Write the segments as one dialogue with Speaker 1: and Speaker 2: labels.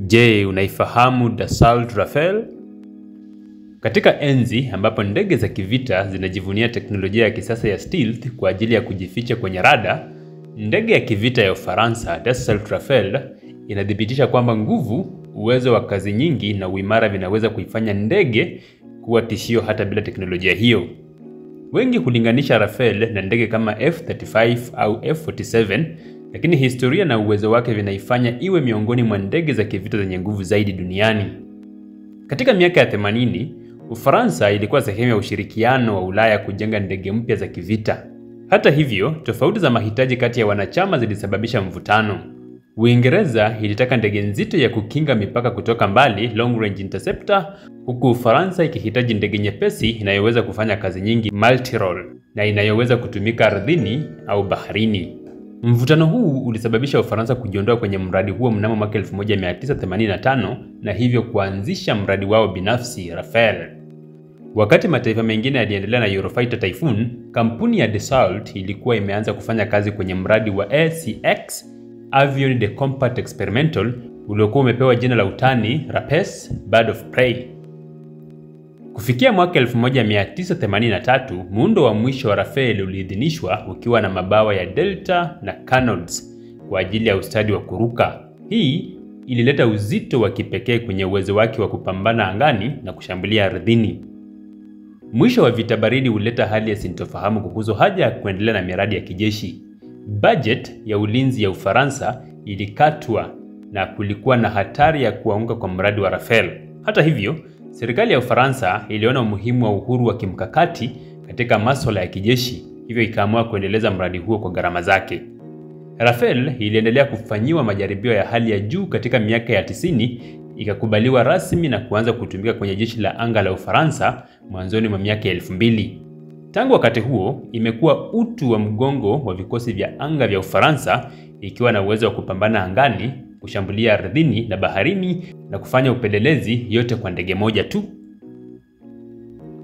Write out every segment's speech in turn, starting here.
Speaker 1: Je, unaifahamu Dassault Rafale? Katika enzi ambapo ndege za kivita zinajivunia teknolojia ya kisasa ya stealth kwa ajili ya kujificha kwenye rada, ndege ya kivita ya Ufaransa Dassault Rafale inadhibitisha kwamba nguvu, uwezo wa kazi nyingi na uimara vinaweza kuifanya ndege kuwa tishio hata bila teknolojia hiyo. Wengi hulinganisha Rafale na ndege kama F-35 au F-47, lakini historia na uwezo wake vinaifanya iwe miongoni mwa ndege za kivita zenye nguvu zaidi duniani. Katika miaka ya 80, Ufaransa ilikuwa sehemu ya ushirikiano wa Ulaya kujenga ndege mpya za kivita. Hata hivyo, tofauti za mahitaji kati ya wanachama zilisababisha mvutano. Uingereza ilitaka ndege nzito ya kukinga mipaka kutoka mbali, long range interceptor, huku Ufaransa ikihitaji ndege nyepesi inayoweza kufanya kazi nyingi, multi role, na inayoweza kutumika ardhini au baharini. Mvutano huu ulisababisha Ufaransa kujiondoa kwenye mradi huo mnamo mwaka 1985 na hivyo kuanzisha mradi wao binafsi Rafale. Wakati mataifa mengine yaliendelea na Eurofighter Typhoon, kampuni ya Dassault ilikuwa imeanza kufanya kazi kwenye mradi wa ACX, Avion de Combat Experimental, uliokuwa umepewa jina la utani Rapace Bird of Prey. Kufikia mwaka 1983, muundo wa mwisho wa Rafale uliidhinishwa ukiwa na mabawa ya delta na canards kwa ajili ya ustadi wa kuruka. Hii ilileta uzito wa kipekee kwenye uwezo wake wa kupambana angani na kushambulia ardhini. Mwisho wa vita baridi ulileta hali ya sintofahamu kuhusu haja ya kuendelea na miradi ya kijeshi. Budget ya ulinzi ya Ufaransa ilikatwa na kulikuwa na hatari ya kuanguka kwa mradi wa Rafale. Hata hivyo, serikali ya Ufaransa iliona umuhimu wa uhuru wa kimkakati katika masuala ya kijeshi, hivyo ikaamua kuendeleza mradi huo kwa gharama zake. Rafale iliendelea kufanyiwa majaribio ya hali ya juu katika miaka ya 90, ikakubaliwa rasmi na kuanza kutumika kwenye jeshi la anga la Ufaransa mwanzoni mwa miaka ya 2000. Tangu wakati huo, imekuwa uti wa mgongo wa vikosi vya anga vya Ufaransa, ikiwa na uwezo wa kupambana angani, kushambulia ardhini na baharini na kufanya upelelezi, yote kwa ndege moja tu.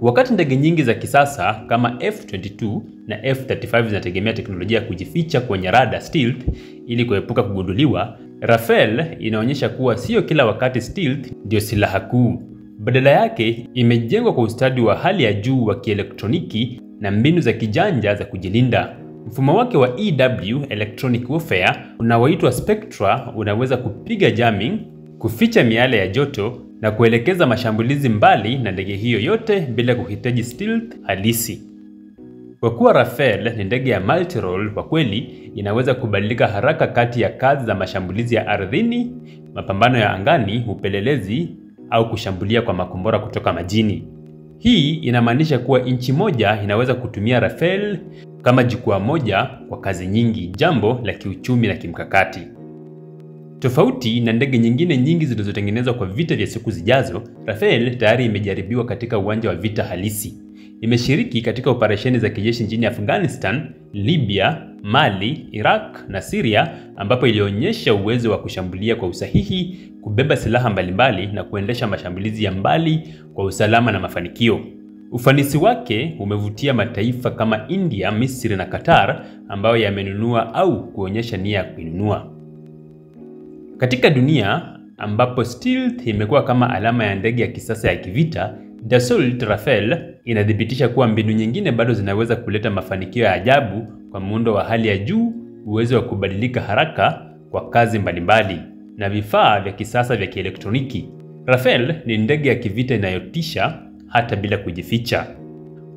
Speaker 1: Wakati ndege nyingi za kisasa kama F-22 na F-35 zinategemea teknolojia ya kujificha kwenye rada stealth ili kuepuka kugunduliwa, Rafale inaonyesha kuwa sio kila wakati stealth ndio silaha kuu. Badala yake, imejengwa kwa ustadi wa hali ya juu wa kielektroniki na mbinu za kijanja za kujilinda. Mfumo wake wa EW, Electronic Warfare, unaoitwa Spectra, unaweza kupiga jamming, kuficha miale ya joto na kuelekeza mashambulizi mbali na ndege hiyo yote bila kuhitaji stealth halisi. Kwa kuwa Rafale ni ndege ya multi-role, kwa kweli inaweza kubadilika haraka kati ya kazi za mashambulizi ya ardhini, mapambano ya angani, upelelezi au kushambulia kwa makombora kutoka majini. Hii inamaanisha kuwa nchi moja inaweza kutumia Rafale kama jukwaa moja kwa kazi nyingi, jambo la kiuchumi na kimkakati. Tofauti na ndege nyingine nyingi zilizotengenezwa kwa vita vya siku zijazo, Rafale tayari imejaribiwa katika uwanja wa vita halisi. Imeshiriki katika operesheni za kijeshi nchini Afghanistan, Libya, Mali, Iraq na Syria, ambapo ilionyesha uwezo wa kushambulia kwa usahihi, kubeba silaha mbalimbali na kuendesha mashambulizi ya mbali kwa usalama na mafanikio. Ufanisi wake umevutia mataifa kama India, Misri na Qatar, ambayo yamenunua au kuonyesha nia ya kuinunua. Katika dunia ambapo stealth imekuwa kama alama ya ndege ya kisasa ya kivita, Dassault Rafale inadhibitisha kuwa mbinu nyingine bado zinaweza kuleta mafanikio ya ajabu kwa muundo wa hali ya juu, uwezo wa kubadilika haraka kwa kazi mbalimbali na vifaa vya kisasa vya kielektroniki. Rafale ni ndege ya kivita inayotisha hata bila kujificha.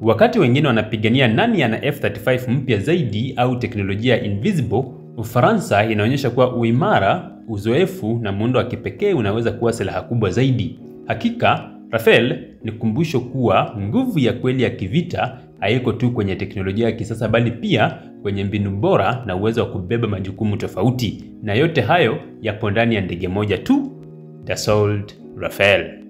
Speaker 1: Wakati wengine wanapigania nani ana F-35 mpya zaidi au teknolojia invisible, Ufaransa inaonyesha kuwa uimara, uzoefu na muundo wa kipekee unaweza kuwa silaha kubwa zaidi. Hakika, Rafale ni kumbusho kuwa nguvu ya kweli ya kivita haiko tu kwenye teknolojia ya kisasa, bali pia kwenye mbinu bora na uwezo wa kubeba majukumu tofauti. Na yote hayo yapo ndani ya ndege moja tu, Dassault Rafale.